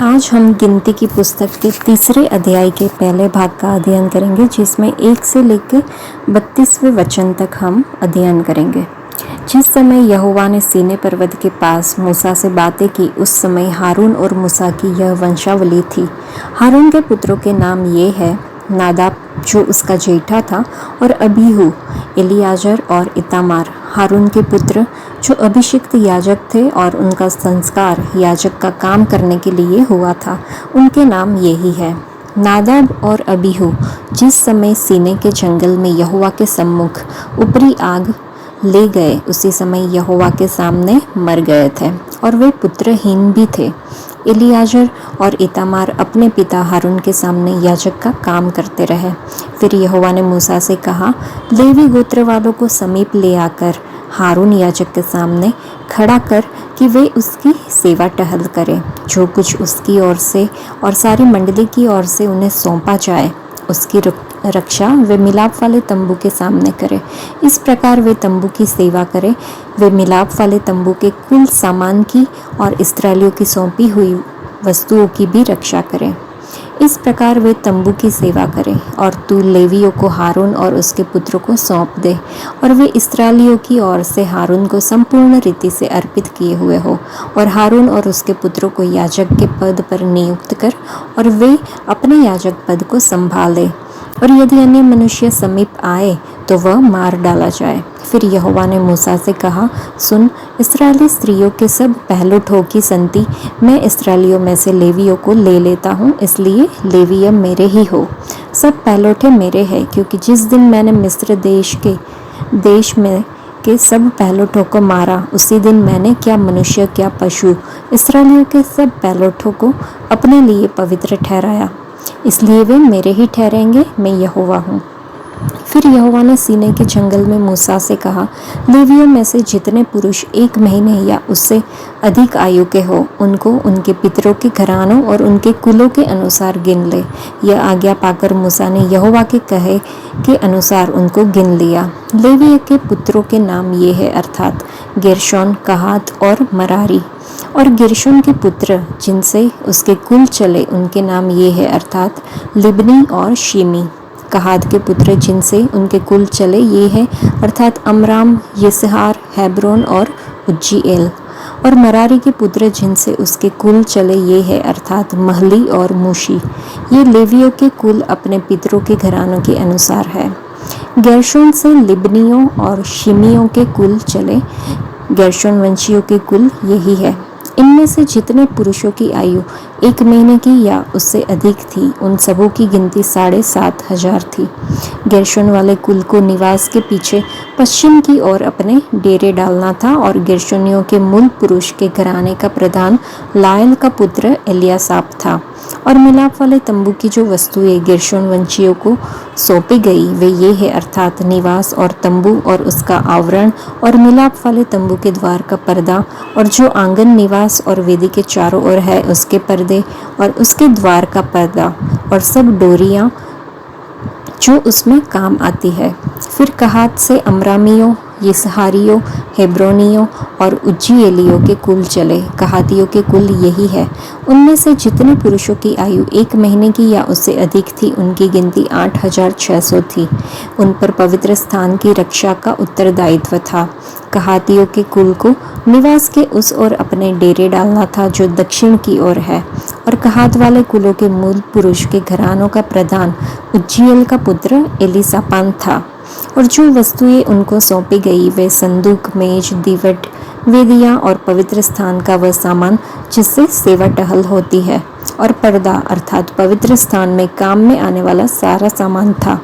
आज हम गिनती की पुस्तक के तीसरे अध्याय के पहले भाग का अध्ययन करेंगे, जिसमें 1 से लेकर 32वें वचन तक हम अध्ययन करेंगे। जिस समय यहोवा ने सीनै पर्वत के पास मूसा से बातें की, उस समय हारून और मूसा की यह वंशावली थी। हारून के पुत्रों के नाम ये है: नादाब जो उसका जेठा था, और अबीहू, एलियाजर और इतामार। हारून के पुत्र जो अभिषिक्त याजक थे और उनका संस्कार याजक का काम करने के लिए हुआ था, उनके नाम यही है: नादाब और अबीहू जिस समय सीनै के जंगल में यहोवा के सम्मुख ऊपरी आग ले गए, उसी समय यहोवा के सामने मर गए थे और वे पुत्रहीन भी थे। एलियाजर और इतामार अपने पिता हारून के सामने याजक का काम करते रहे। फिर यहोवा ने मूसा से कहा, लेवी गोत्र वालों को समीप ले आकर हारून याजक के सामने खड़ा कर कि वे उसकी सेवा टहल करें। जो कुछ उसकी ओर से और सारी मंडली की ओर से उन्हें सौंपा जाए, उसकी रक्षा वे मिलाप वाले तंबू के सामने करें। इस प्रकार वे तंबू की सेवा करें। वे मिलाप वाले तंबू के कुल सामान की और इस्राएलियों की सौंपी हुई वस्तुओं की भी रक्षा करें। इस प्रकार वे तंबू की सेवा करें, और तू लेवियों को हारून और उसके पुत्रों को सौंप दे, और वे इस्राएलियों की ओर से हारून को संपूर्ण रीति से अर्पित किए हुए हो। और हारून और उसके पुत्रों को याजक के पद पर नियुक्त कर, और वे अपने याजक पद को संभाले। और यदि अन्य मनुष्य समीप आए तो वह मार डाला जाए। फिर यहोवा ने मूसा से कहा, सुन, इस्राएली स्त्रियों के सब पहलौठों की संति मैं इस्राएलियों में से लेवियों को ले लेता हूँ, इसलिए लेवीय मेरे ही हो। सब पहलौठे मेरे हैं, क्योंकि जिस दिन मैंने मिस्र देश में के सब पहलौठों को मारा, उसी दिन मैंने क्या मनुष्य क्या पशु इस्राएलियों के सब पहलौठों को अपने लिए पवित्र ठहराया, इसलिए वे मेरे ही ठहरेंगे। मैं यहोवा हूँ। फिर यहोवा ने सीनै के जंगल में मूसा से कहा, लेवियों में से जितने पुरुष 1 महीने या उससे अधिक आयु के हो, उनको उनके पितरों के घरानों और उनके कुलों के अनुसार गिन ले। यह आज्ञा पाकर मूसा ने यहोवा के कहे के अनुसार उनको गिन लिया। लेवी के पुत्रों के नाम ये है, अर्थात गेर्शोन, कहात और मरारी। और गेर्शोन के पुत्र जिनसे उसके कुल चले, उनके नाम ये है, अर्थात लिब्नी और शिमी। कहात के पुत्र जिनसे उनके कुल चले ये है, अर्थात अमराम, यिसहार, हेब्रोन और उज्जीएल। और मरारी के पुत्र जिनसे उसके कुल चले ये है, अर्थात महली और मूशी। ये लेवियों के कुल अपने पितरों के घरानों के अनुसार है। गेर्शोन से लिब्नियों और शिमियों के कुल चले। गेर्शोन वंशियों के कुल यही है। इनमें से जितने पुरुषों की आयु 1 महीने की या उससे अधिक थी, उन सबों की गिनती 7,500 थी। गेर्शोन वाले कुल को निवास के पीछे पश्चिम की ओर अपने डेरे डालना था। और गेर्शोनियों के मूल पुरुष के घराने का प्रधान लायल का पुत्र एलियासाप था। और मिलाप वाले तंबू की जो वस्तुएं गेर्शोन वंशियों को सौंपी गई, वे ये है, अर्थात निवास और तंबू और उसका आवरण, और मिलाप वाले तंबू के द्वार का पर्दा, और जो आंगन, निवास और वेदी के चारों ओर है उसके पर्दे, और उसके द्वार का पर्दा, और सब डोरियां जो उसमें काम आती है। फिर कहात से अमरामियों, यिसहारियों, हेब्रोनियों और उज्जीएलियों के कुल चले। कहातियों के कुल यही है। उनमें से जितने पुरुषों की आयु 1 महीने की या उससे अधिक थी, उनकी गिनती 8,600 थी। उन पर पवित्र स्थान की रक्षा का उत्तरदायित्व था। कहातियों के कुल को निवास के उस ओर अपने डेरे डालना था जो दक्षिण की ओर है। और कहात वाले कुलों के मूल पुरुष के घरानों का प्रधान उज्जीएल का पुत्र एलीसापान था। और जो वस्तुएं उनको सौंपी गई, वे संदूक, मेज, दीवट, वेदियां और पवित्र स्थान का वह सामान जिससे सेवा टहल होती है, और पर्दा, अर्थात पवित्र स्थान में काम में आने वाला सारा सामान था।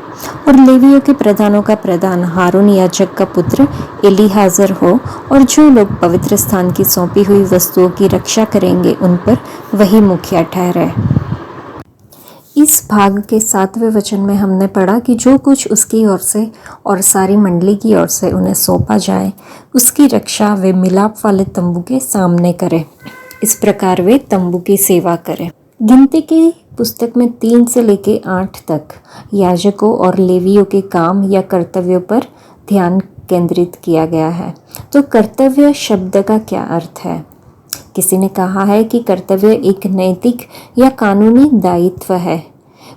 और लेवियों के प्रधानों का प्रधान हारून याजक का पुत्र एलीहाजर हो। और जो लोग पवित्र स्थान की सौंपी हुई वस्तुओं की रक्षा करेंगे, उन पर वही मुखिया ठहरे। इस भाग के 7वें वचन में हमने पढ़ा कि जो कुछ उसकी ओर से और सारी मंडली की ओर से उन्हें सौंपा जाए, उसकी रक्षा वे मिलाप वाले तंबू के सामने करें। इस प्रकार वे तंबू की सेवा करें। गिनती की पुस्तक में 3 से लेकर 8 तक याजकों और लेवियों के काम या कर्तव्यों पर ध्यान केंद्रित किया गया है। तो कर्तव्य शब्द का क्या अर्थ है? किसी ने कहा है कि कर्तव्य एक नैतिक या कानूनी दायित्व है,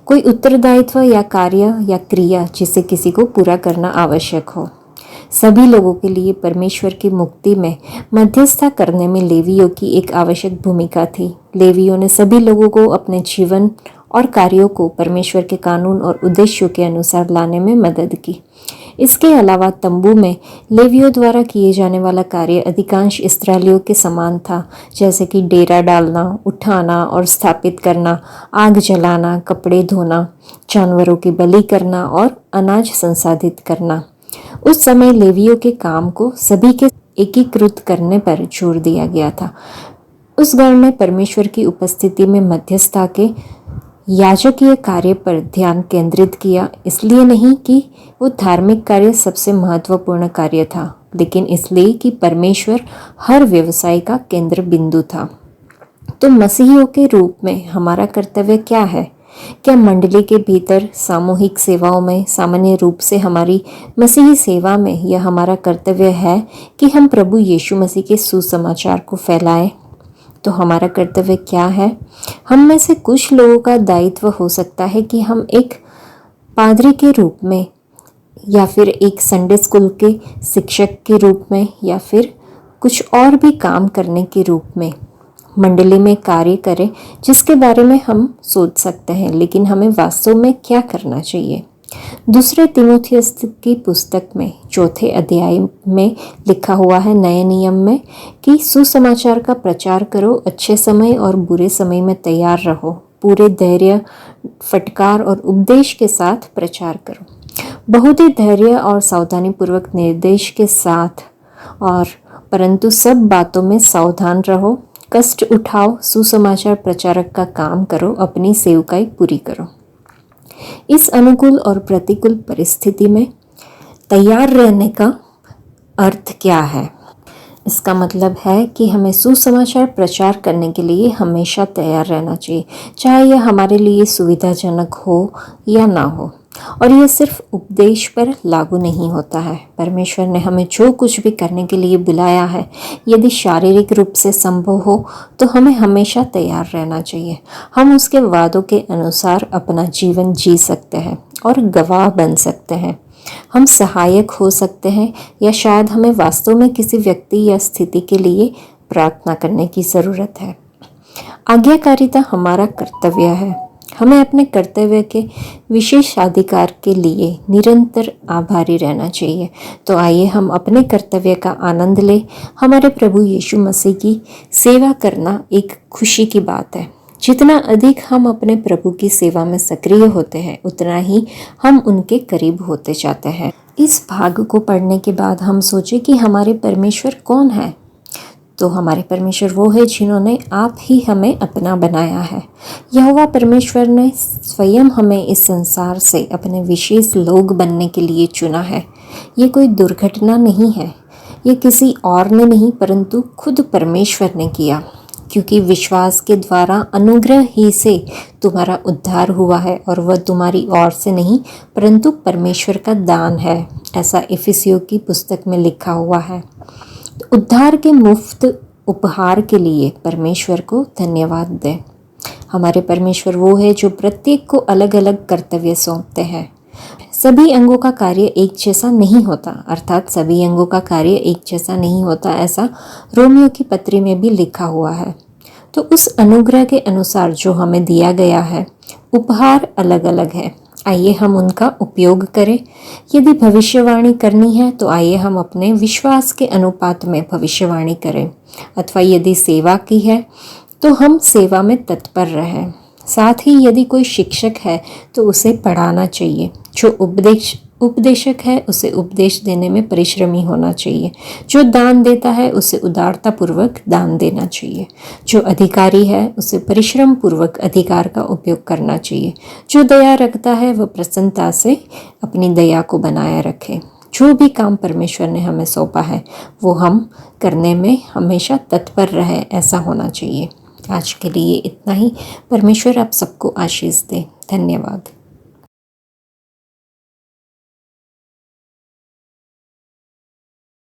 कोई उत्तरदायित्व या कार्य या क्रिया जिसे किसी को पूरा करना आवश्यक हो। सभी लोगों के लिए परमेश्वर की मुक्ति में मध्यस्थता करने में लेवियों की एक आवश्यक भूमिका थी। लेवियों ने सभी लोगों को अपने जीवन और कार्यों को परमेश्वर के कानून और उद्देश्यों के अनुसार लाने में मदद की। इसके अलावा तंबू में लेवियों द्वारा किए जाने वाला कार्य अधिकांश इस्राएलियों के समान था, जैसे कि डेरा डालना, उठाना और स्थापित करना, आग जलाना, कपड़े धोना, जानवरों की बलि करना और अनाज संसाधित करना। उस समय लेवियों के काम को सभी के एकीकृत करने पर जोर दिया गया था। उस गण ने परमेश्वर की उपस्थिति में मध्यस्थता के याजकीय कार्य पर ध्यान केंद्रित किया, इसलिए नहीं कि वो धार्मिक कार्य सबसे महत्वपूर्ण कार्य था, लेकिन इसलिए कि परमेश्वर हर व्यवसाय का केंद्र बिंदु था। तो मसीहियों के रूप में हमारा कर्तव्य क्या है? क्या मंडली के भीतर सामूहिक सेवाओं में, सामान्य रूप से हमारी मसीही सेवा में, यह हमारा कर्तव्य है कि हम प्रभु यीशु मसीह के सुसमाचार को फैलाएं? तो हमारा कर्तव्य क्या है? हम में से कुछ लोगों का दायित्व हो सकता है कि हम एक पादरी के रूप में, या फिर एक संडे स्कूल के शिक्षक के रूप में, या फिर कुछ और भी काम करने के रूप में मंडली में कार्य करें, जिसके बारे में हम सोच सकते हैं, लेकिन हमें वास्तव में क्या करना चाहिए। दूसरे तीमुथियुस की पुस्तक में 4 अध्याय में लिखा हुआ है, नए नियम में, कि सुसमाचार का प्रचार करो, अच्छे समय और बुरे समय में तैयार रहो, पूरे धैर्य, फटकार और उपदेश के साथ प्रचार करो। बहुत ही धैर्य और सावधानी पूर्वक निर्देश के साथ, और परंतु सब बातों में सावधान रहो, कष्ट उठाओ, सुसमाचार प्रचारक का काम करो, अपनी सेवकाई पूरी करो। इस अनुकूल और प्रतिकूल परिस्थिति में तैयार रहने का अर्थ क्या है? इसका मतलब है कि हमें सुसमाचार प्रचार करने के लिए हमेशा तैयार रहना चाहिए, चाहे यह हमारे लिए सुविधाजनक हो या ना हो। और यह सिर्फ उपदेश पर लागू नहीं होता है। परमेश्वर ने हमें जो कुछ भी करने के लिए बुलाया है, यदि शारीरिक रूप से संभव हो तो हमें हमेशा तैयार रहना चाहिए। हम उसके वादों के अनुसार अपना जीवन जी सकते हैं और गवाह बन सकते हैं। हम सहायक हो सकते हैं, या शायद हमें वास्तव में किसी व्यक्ति या स्थिति के लिए प्रार्थना करने की ज़रूरत है। आज्ञाकारिता हमारा कर्तव्य है। हमें अपने कर्तव्य के विशेषाधिकार के लिए निरंतर आभारी रहना चाहिए। तो आइए हम अपने कर्तव्य का आनंद लें। हमारे प्रभु यीशु मसीह की सेवा करना एक खुशी की बात है। जितना अधिक हम अपने प्रभु की सेवा में सक्रिय होते हैं, उतना ही हम उनके करीब होते जाते हैं। इस भाग को पढ़ने के बाद हम सोचें कि हमारे परमेश्वर कौन है। तो हमारे परमेश्वर वो है जिन्होंने आप ही हमें अपना बनाया है। यहोवा परमेश्वर ने स्वयं हमें इस संसार से अपने विशेष लोग बनने के लिए चुना है। ये कोई दुर्घटना नहीं है, ये किसी और ने नहीं, परंतु खुद परमेश्वर ने किया, क्योंकि विश्वास के द्वारा अनुग्रह ही से तुम्हारा उद्धार हुआ है, और वह तुम्हारी ओर से नहीं परंतु परमेश्वर का दान है। ऐसा इफिसियों की पुस्तक में लिखा हुआ है। उद्धार के मुफ्त उपहार के लिए परमेश्वर को धन्यवाद दें। हमारे परमेश्वर वो है जो प्रत्येक को अलग अलग कर्तव्य सौंपते हैं। सभी अंगों का कार्य एक जैसा नहीं होता, अर्थात सभी अंगों का कार्य एक जैसा नहीं होता, ऐसा रोमियो की पत्री में भी लिखा हुआ है। तो उस अनुग्रह के अनुसार जो हमें दिया गया है, उपहार अलग अलग है। आइए हम उनका उपयोग करें। यदि भविष्यवाणी करनी है तो आइए हम अपने विश्वास के अनुपात में भविष्यवाणी करें, अथवा यदि सेवा की है तो हम सेवा में तत्पर रहें। साथ ही यदि कोई शिक्षक है तो उसे पढ़ाना चाहिए। जो उपदेशक है उसे उपदेश देने में परिश्रमी होना चाहिए। जो दान देता है उसे उदारतापूर्वक दान देना चाहिए। जो अधिकारी है उसे परिश्रम पूर्वक अधिकार का उपयोग करना चाहिए। जो दया रखता है वह प्रसन्नता से अपनी दया को बनाए रखे। जो भी काम परमेश्वर ने हमें सौंपा है वो हम करने में हमेशा तत्पर रहे, ऐसा होना चाहिए। आज के लिए इतना ही। परमेश्वर आप सबको आशीष दे। धन्यवाद।